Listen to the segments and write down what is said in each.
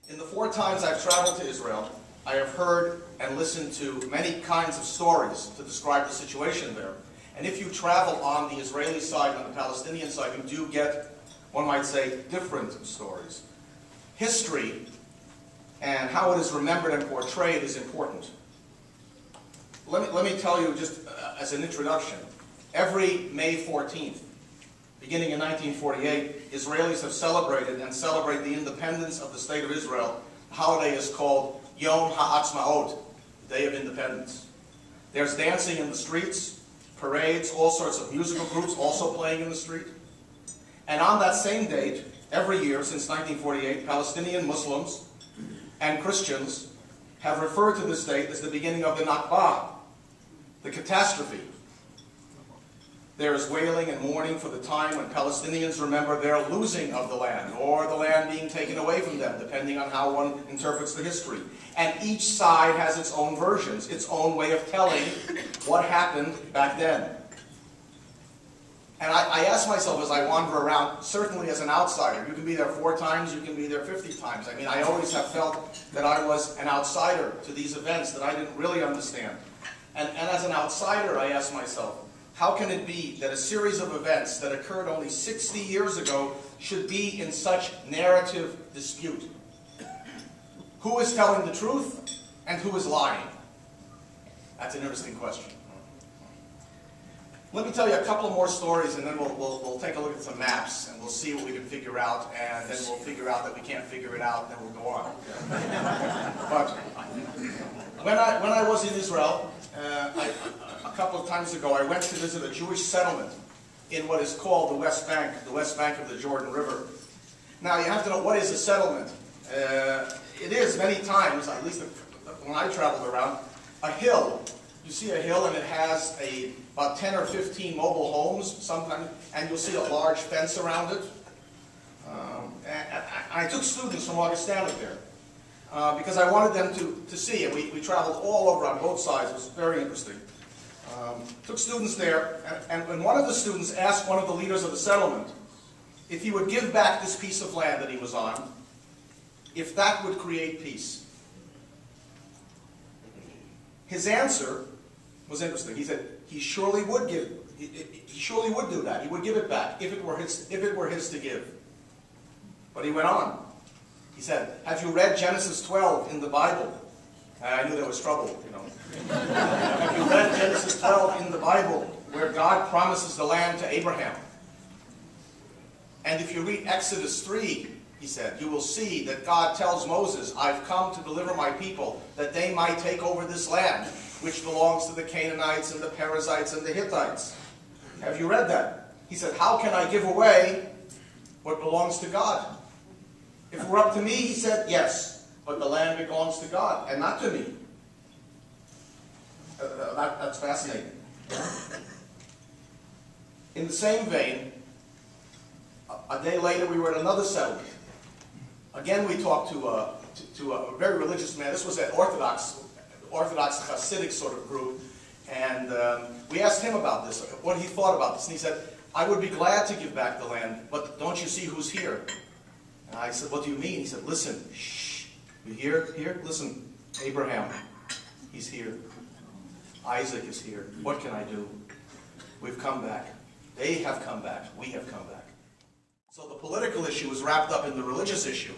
In the 4 times I've traveled to Israel, I have heard and listened to many kinds of stories to describe the situation there. And if you travel on the Israeli side and on the Palestinian side, you do get, one might say, different stories. History and how it is remembered and portrayed is important. Let me tell you just as an introduction, every May 14th, beginning in 1948, Israelis have celebrated and celebrate the independence of the State of Israel. The holiday is called Yom HaAtzmaut, the Day of Independence. There's dancing in the streets, parades, all sorts of musical groups also playing in the street. And on that same date, every year since 1948, Palestinian Muslims and Christians have referred to this date as the beginning of the Nakba, the catastrophe. There is wailing and mourning for the time when Palestinians remember their losing of the land, or the land being taken away from them, depending on how one interprets the history. And each side has its own versions, its own way of telling what happened back then. And I ask myself as I wander around, certainly as an outsider, you can be there 4 times, you can be there 50 times. I mean, I always have felt that I was an outsider to these events, that I didn't really understand. And as an outsider, I ask myself, how can it be that a series of events that occurred only 60 years ago should be in such narrative dispute? Who is telling the truth and who is lying? That's an interesting question. Let me tell you a couple of more stories, and then we'll take a look at some maps, and we'll see what we can figure out, and then we'll figure out that we can't figure it out, and then we'll go on. But when I was in Israel, a couple of times ago, I went to visit a Jewish settlement in what is called the West Bank of the Jordan River. Now, you have to know, what is a settlement? It is many times, at least when I traveled around, a hill. You see a hill and it has about 10 or 15 mobile homes sometimes, and you'll see a large fence around it. And I took students from Augustana there because I wanted them to see it. We traveled all over on both sides. It was very interesting. Took students there, and one of the students asked one of the leaders of the settlement if he would give back this piece of land that he was on, if that would create peace. His answer was interesting. He said he surely would do that. He would give it back if it were his to give. But he went on. He said, "Have you read Genesis 12 in the Bible?" I knew there was trouble, you know. Have you read Genesis 12 in the Bible, where God promises the land to Abraham? And if you read Exodus 3, he said, you will see that God tells Moses, "I've come to deliver my people, that they might take over this land, which belongs to the Canaanites and the Perizzites and the Hittites." Have you read that? He said, "How can I give away what belongs to God?" If it were up to me, he said, yes, but the land belongs to God and not to me. That's fascinating. In the same vein, a day later we were at another settlement. Again, we talked to a very religious man. This was an Orthodox Hasidic sort of group, and we asked him about this, what he thought about this, and he said, "I would be glad to give back the land, but don't you see who's here?" And I said, "What do you mean?" He said, "Listen, shh, you hear? Here? Listen, Abraham, he's here. Isaac is here. What can I do? We've come back. They have come back. We have come back." So the political issue is wrapped up in the religious issue.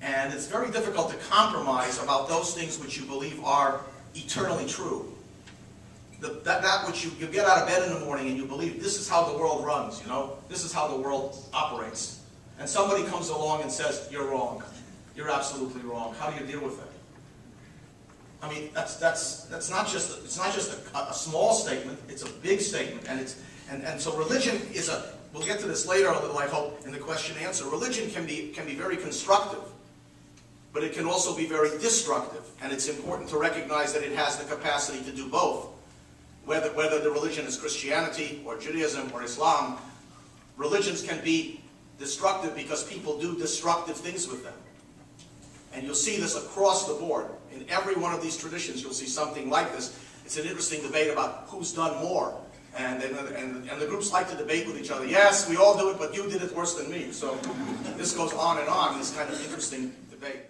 And it's very difficult to compromise about those things which you believe are eternally true. That which you get out of bed in the morning and you believe this is how the world runs, you know, this is how the world operates. And somebody comes along and says, "You're wrong. You're absolutely wrong." How do you deal with that? I mean, that's not just a small statement. It's a big statement, and so religion is a. We'll get to this later a little, I hope, in the question and answer. Religion can be very constructive, but it can also be very destructive, and it's important to recognize that it has the capacity to do both. Whether the religion is Christianity or Judaism or Islam, religions can be destructive because people do destructive things with them. And you'll see this across the board. In every one of these traditions, you'll see something like this. It's an interesting debate about who's done more. And the groups like to debate with each other. Yes, we all do it, but you did it worse than me. So this goes on and on, this kind of interesting debate.